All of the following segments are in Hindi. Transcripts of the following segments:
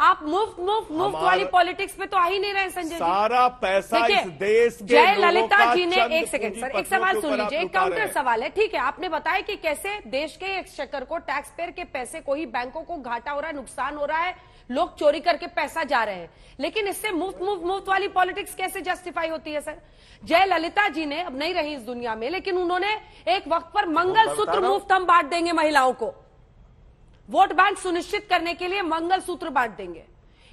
आप मुफ्त वाली पॉलिटिक्स पे तो आ ही नहीं रहे संजय जी। सारा पैसा इस देश के जय लोगों ललिता का जी ने, चंद एक सेकंड सर, एक सवाल सुन लीजिए, एक काउंटर सवाल है, ठीक है। आपने बताया कि कैसे देश के एक्सचेकर को, टैक्स पेयर के पैसे को ही बैंकों को घाटा हो रहा है, नुकसान हो रहा है, लोग चोरी करके पैसा जा रहे हैं, लेकिन इससे मुफ्त वाली पॉलिटिक्स कैसे जस्टिफाई होती है सर? जय ललिता जी ने, अब नहीं रही इस दुनिया में, लेकिन उन्होंने एक वक्त पर मंगलसूत्र मुफ्त हम बांट देंगे महिलाओं को, वोट बैंक सुनिश्चित करने के लिए मंगलसूत्र बांट देंगे,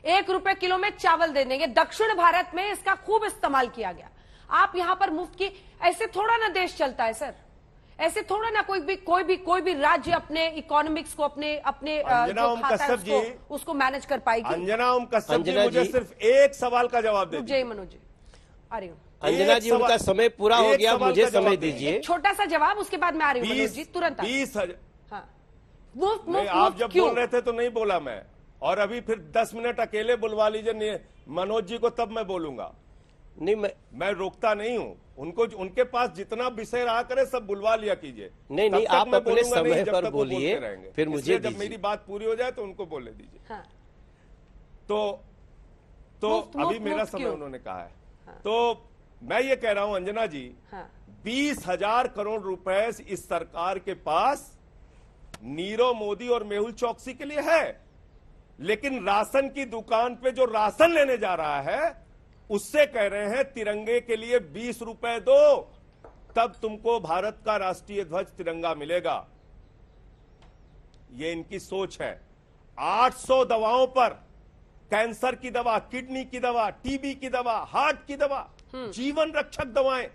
1 रुपए किलो में चावल दे देंगे। दक्षिण भारत में इसका खूब इस्तेमाल किया गया। आप यहां पर मुफ्त की, ऐसे थोड़ा ना देश चलता है सर, ऐसे थोड़ा ना कोई भी राज्य अपने इकोनॉमिक्स को, अपने जो खाता है उसको मैनेज कर पाएगी। अंजना ओम कश्यप जी, मुझे सिर्फ एक सवाल का जवाब दे दीजिए। जय मनोज जी, आ रही हूँ। अंजना जी, उनका समय पूरा हो गया, मुझे समय दीजिए। छोटा सा जवाब, उसके बाद मैं आ रही हूँ मनोज जी, तुरंत। 20,000। हाँ, आप जब बोल रहे थे तो नहीं बोला मैं, और अभी फिर 10 मिनट अकेले बुलवा लीजिए मनोज जी को, तब मैं बोलूंगा। नहीं, मैं रोकता नहीं हूं उनको, उनके पास जितना विषय रहा करे सब बुलवा लिया कीजिए। नहीं, आप अपने समय पर बोलिए, फिर मुझे जब मेरी बात पूरी हो जाए तो उनको बोलने दीजिए। हाँ। तो अभी मेरा समय उन्होंने कहा है। हाँ। तो मैं ये कह रहा हूं अंजना जी, 20,000 करोड़ रुपए इस सरकार के पास नीरव मोदी और मेहुल चौकसी के लिए है, लेकिन राशन की दुकान पे जो राशन लेने जा रहा है उससे कह रहे हैं तिरंगे के लिए 20 रुपए दो, तब तुमको भारत का राष्ट्रीय ध्वज तिरंगा मिलेगा। ये इनकी सोच है। 800 दवाओं पर, कैंसर की दवा, किडनी की दवा, टीबी की दवा, हार्ट की दवा, जीवन रक्षक दवाएं,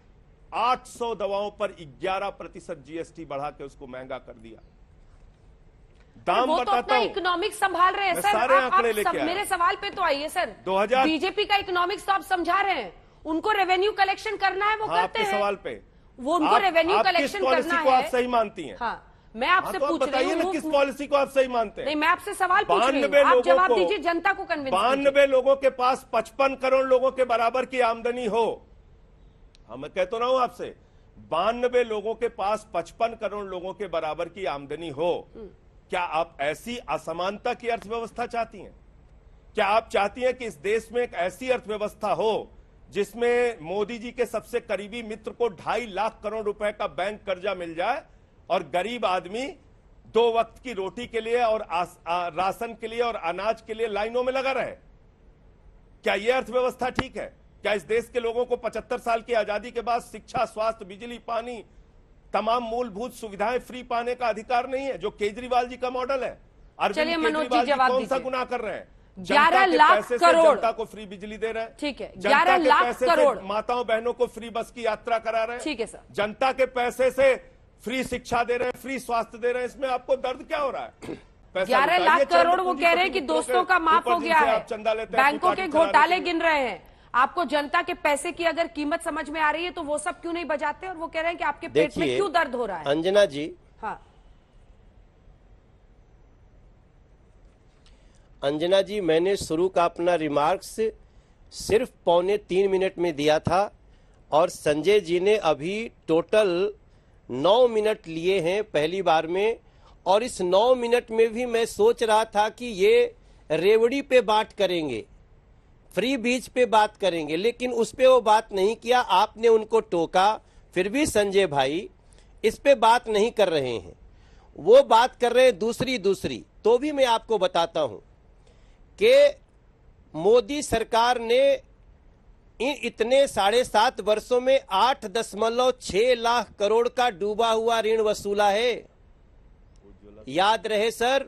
800 दवाओं पर 11% जीएसटी बढ़ा के उसको महंगा कर दिया। दाम वो तो अपना हूं, इकोनॉमिक संभाल रहे हैं सर। सारे आंकड़े लेके आया। मेरे सवाल पे तो आइए सर। 2000 बीजेपी का इकोनॉमिक्स तो आप समझा रहे हैं, उनको रेवेन्यू कलेक्शन करना है, वो करते हैं। सवाल पे वो उनको रेवेन्यू कलेक्शन करना है। आप सही मानती हैं? हाँ, मैं आपसे पूछ रही हूँ किस पॉलिसी को आप सही मानते हैं? नहीं, मैं आपसे सवाल पूछ रही हूँ, आप जवाब दीजिए, जनता को कन्विंस कीजिए। 92 लोगों के पास 55 करोड़ लोगों के बराबर की आमदनी हो, मैं कहता रहा हूं आपसे, 92 लोगों के पास 55 करोड़ लोगों के बराबर की आमदनी हो, क्या आप ऐसी असमानता की अर्थव्यवस्था चाहती हैं? क्या आप चाहती हैं कि इस देश में एक ऐसी अर्थव्यवस्था हो जिसमें मोदी जी के सबसे करीबी मित्र को 2.5 लाख करोड़ रुपए का बैंक कर्जा मिल जाए और गरीब आदमी 2 वक्त की रोटी के लिए और राशन के लिए और अनाज के लिए लाइनों में लगा रहे? क्या यह अर्थव्यवस्था ठीक है? क्या इस देश के लोगों को 75 साल की आजादी के बाद शिक्षा, स्वास्थ्य, बिजली, पानी, तमाम मूलभूत सुविधाएं फ्री पाने का अधिकार नहीं है, जो केजरीवाल जी का मॉडल है? चलिए मनोज जी, जवाब कौन सा गुनाह कर रहे हैं? 11 लाख करोड़ जनता को फ्री बिजली दे रहे हैं, ठीक है। 11 लाख करोड़ माताओं बहनों को फ्री बस की यात्रा करा रहे हैं, ठीक है सर। जनता के पैसे से फ्री शिक्षा दे रहे हैं, फ्री स्वास्थ्य दे रहे हैं, इसमें आपको दर्द क्या हो रहा है? 11 लाख करोड़ वो कह रहे हैं कि दोस्तों का माफ हो गया है, बैंकों के घोटाले गिन रहे हैं। आपको जनता के पैसे की अगर कीमत समझ में आ रही है तो वो सब क्यों नहीं बजाते? और वो कह रहे हैं कि आपके पेट में क्यों दर्द हो रहा है? अंजना जी, हाँ, अंजना जी, मैंने शुरू का अपना रिमार्क्स सिर्फ 2.25 मिनट में दिया था और संजय जी ने अभी टोटल 9 मिनट लिए हैं पहली बार में, और इस 9 मिनट में भी मैं सोच रहा था कि ये रेवड़ी पे बात करेंगे, फ्री बीच पे बात करेंगे, लेकिन उस पे वो बात नहीं किया। आपने उनको टोका, फिर भी संजय भाई इस पे बात नहीं कर रहे हैं, वो बात कर रहे हैं दूसरी। तो भी मैं आपको बताता हूं कि मोदी सरकार ने इतने 7.5 वर्षों में 8.6 लाख करोड़ का डूबा हुआ ऋण वसूला है। याद रहे सर,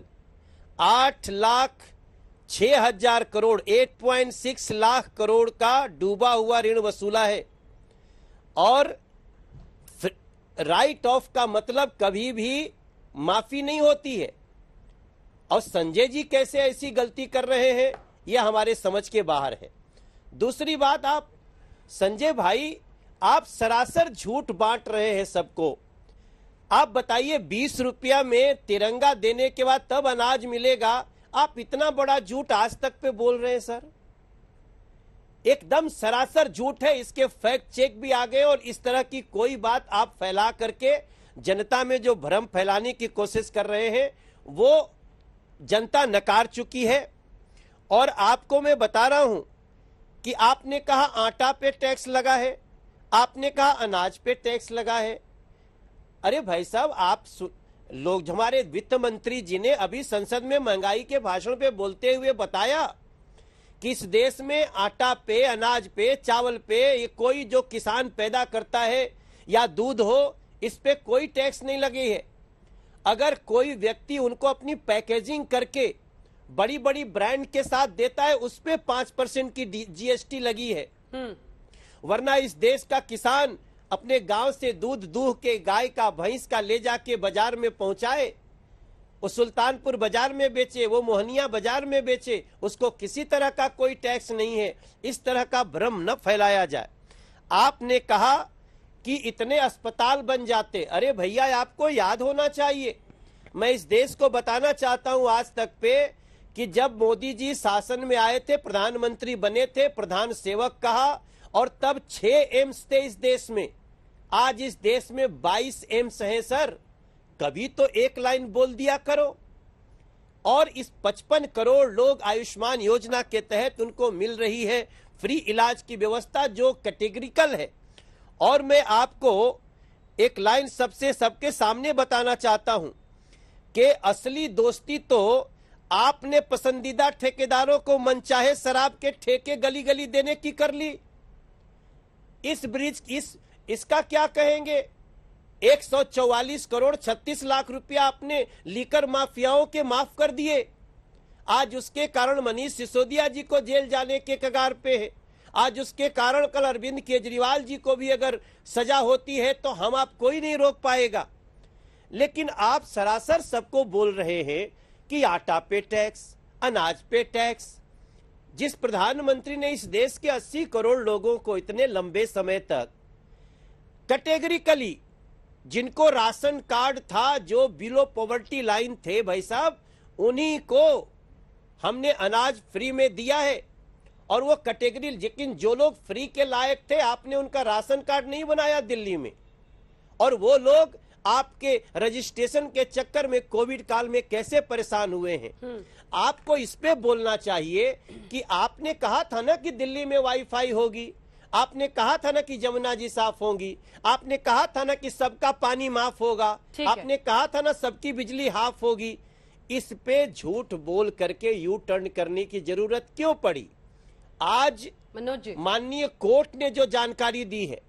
8,06,000 करोड़, 8.6 लाख करोड़ का डूबा हुआ ऋण वसूला है। और राइट ऑफ का मतलब कभी भी माफी नहीं होती है। और संजय जी कैसे ऐसी गलती कर रहे हैं, यह हमारे समझ के बाहर है। दूसरी बात, आप संजय भाई, आप सरासर झूठ बांट रहे हैं सबको। आप बताइए, 20 रुपया में तिरंगा देने के बाद तब अनाज मिलेगा, आप इतना बड़ा झूठ आज तक पे बोल रहे हैं सर? एकदम सरासर झूठ है, इसके फैक्ट चेक भी आ गए। और इस तरह की कोई बात आप फैला करके जनता में जो भ्रम फैलाने की कोशिश कर रहे हैं वो जनता नकार चुकी है। और आपको मैं बता रहा हूं कि आपने कहा आटा पे टैक्स लगा है, आपने कहा अनाज पे टैक्स लगा है। अरे भाई साहब, लोग, हमारे वित्त मंत्री जी ने अभी संसद में महंगाई के भाषण पे बोलते हुए बताया कि इस देश में आटा पे, अनाज पे, चावल पे, ये कोई जो किसान पैदा करता है या दूध हो, इस पे कोई टैक्स नहीं लगी है। अगर कोई व्यक्ति उनको अपनी पैकेजिंग करके बड़ी बड़ी ब्रांड के साथ देता है, उस पे 5% की जीएसटी लगी है। वरना इस देश का किसान अपने गांव से दूध दूह के, गाय का, भैंस का ले जाके बाजार में पहुंचाए, वो सुल्तानपुर बाजार में बेचे, वो मोहनिया बाजार में बेचे, उसको किसी तरह का कोई टैक्स नहीं है। इस तरह का भ्रम न फैलाया जाए। आपने कहा कि इतने अस्पताल बन जाते। अरे भैया, आपको याद होना चाहिए, मैं इस देश को बताना चाहता हूं आज तक पे कि जब मोदी जी शासन में आए थे, प्रधानमंत्री बने थे, प्रधान सेवक कहा, और तब 6 एम्स थे इस देश में। आज इस देश में 22 एम्स हैं सर। कभी तो एक लाइन बोल दिया करो। और इस 55 करोड़ लोग आयुष्मान योजना के तहत उनको मिल रही है फ्री इलाज की व्यवस्था, जो कैटेगरिकल है। और मैं आपको एक लाइन सबके सामने बताना चाहता हूं कि असली दोस्ती तो आपने पसंदीदा ठेकेदारों को मनचाहे शराब के ठेके गली गली देने की कर ली। इस ब्रिज इसका क्या कहेंगे? 144 करोड़ 36 लाख रुपया आपने लीकर माफियाओं के माफ कर दिए। आज उसके कारण मनीष सिसोदिया जी को जेल जाने के कगार पे है। आज उसके कारण कल अरविंद केजरीवाल जी को भी अगर सजा होती है तो हम आप कोई नहीं रोक पाएगा। लेकिन आप सरासर सबको बोल रहे हैं कि आटा पे टैक्स, अनाज पे टैक्स। जिस प्रधानमंत्री ने इस देश के 80 करोड़ लोगों को इतने लंबे समय तक कैटेगरिकली, जिनको राशन कार्ड था, जो बिलो पॉवर्टी लाइन थे, भाई साहब, उन्हीं को हमने अनाज फ्री में दिया है। और वो कैटेगरी, लेकिन जो लोग फ्री के लायक थे, आपने उनका राशन कार्ड नहीं बनाया दिल्ली में, और वो लोग आपके रजिस्ट्रेशन के चक्कर में कोविड काल में कैसे परेशान हुए हैं। आपको इस पे बोलना चाहिए कि आपने कहा था ना कि दिल्ली में वाईफाई होगी, आपने कहा था ना कि जमुना जी साफ होंगी, आपने कहा था ना कि सबका पानी माफ होगा, आपने कहा था ना सबकी बिजली हाफ होगी। इस पे झूठ बोल करके यू टर्न करने की जरूरत क्यों पड़ी? आज माननीय कोर्ट ने जो जानकारी दी है,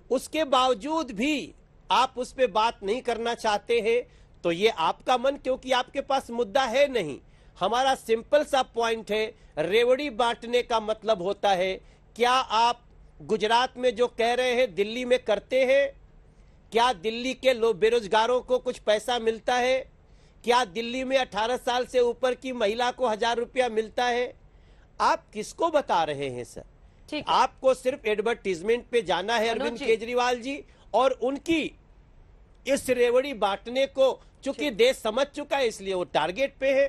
उसके बावजूद भी आप उस पे बात नहीं करना चाहते हैं, तो ये आपका मन, क्योंकि आपके पास मुद्दा है नहीं। हमारा सिंपल सा पॉइंट है, रेवड़ी बांटने का मतलब होता है, क्या आप गुजरात में जो कह रहे हैं दिल्ली में करते हैं? क्या दिल्ली के लोग बेरोजगारों को कुछ पैसा मिलता है? क्या दिल्ली में 18 साल से ऊपर की महिला को 1000 रुपया मिलता है? आप किसको बता रहे हैं सर? आपको सिर्फ एडवर्टीजमेंट पे जाना है अरविंद केजरीवाल जी, और उनकी इस रेवड़ी बांटने को चूंकि देश समझ चुका है, इसलिए वो टारगेट पे है।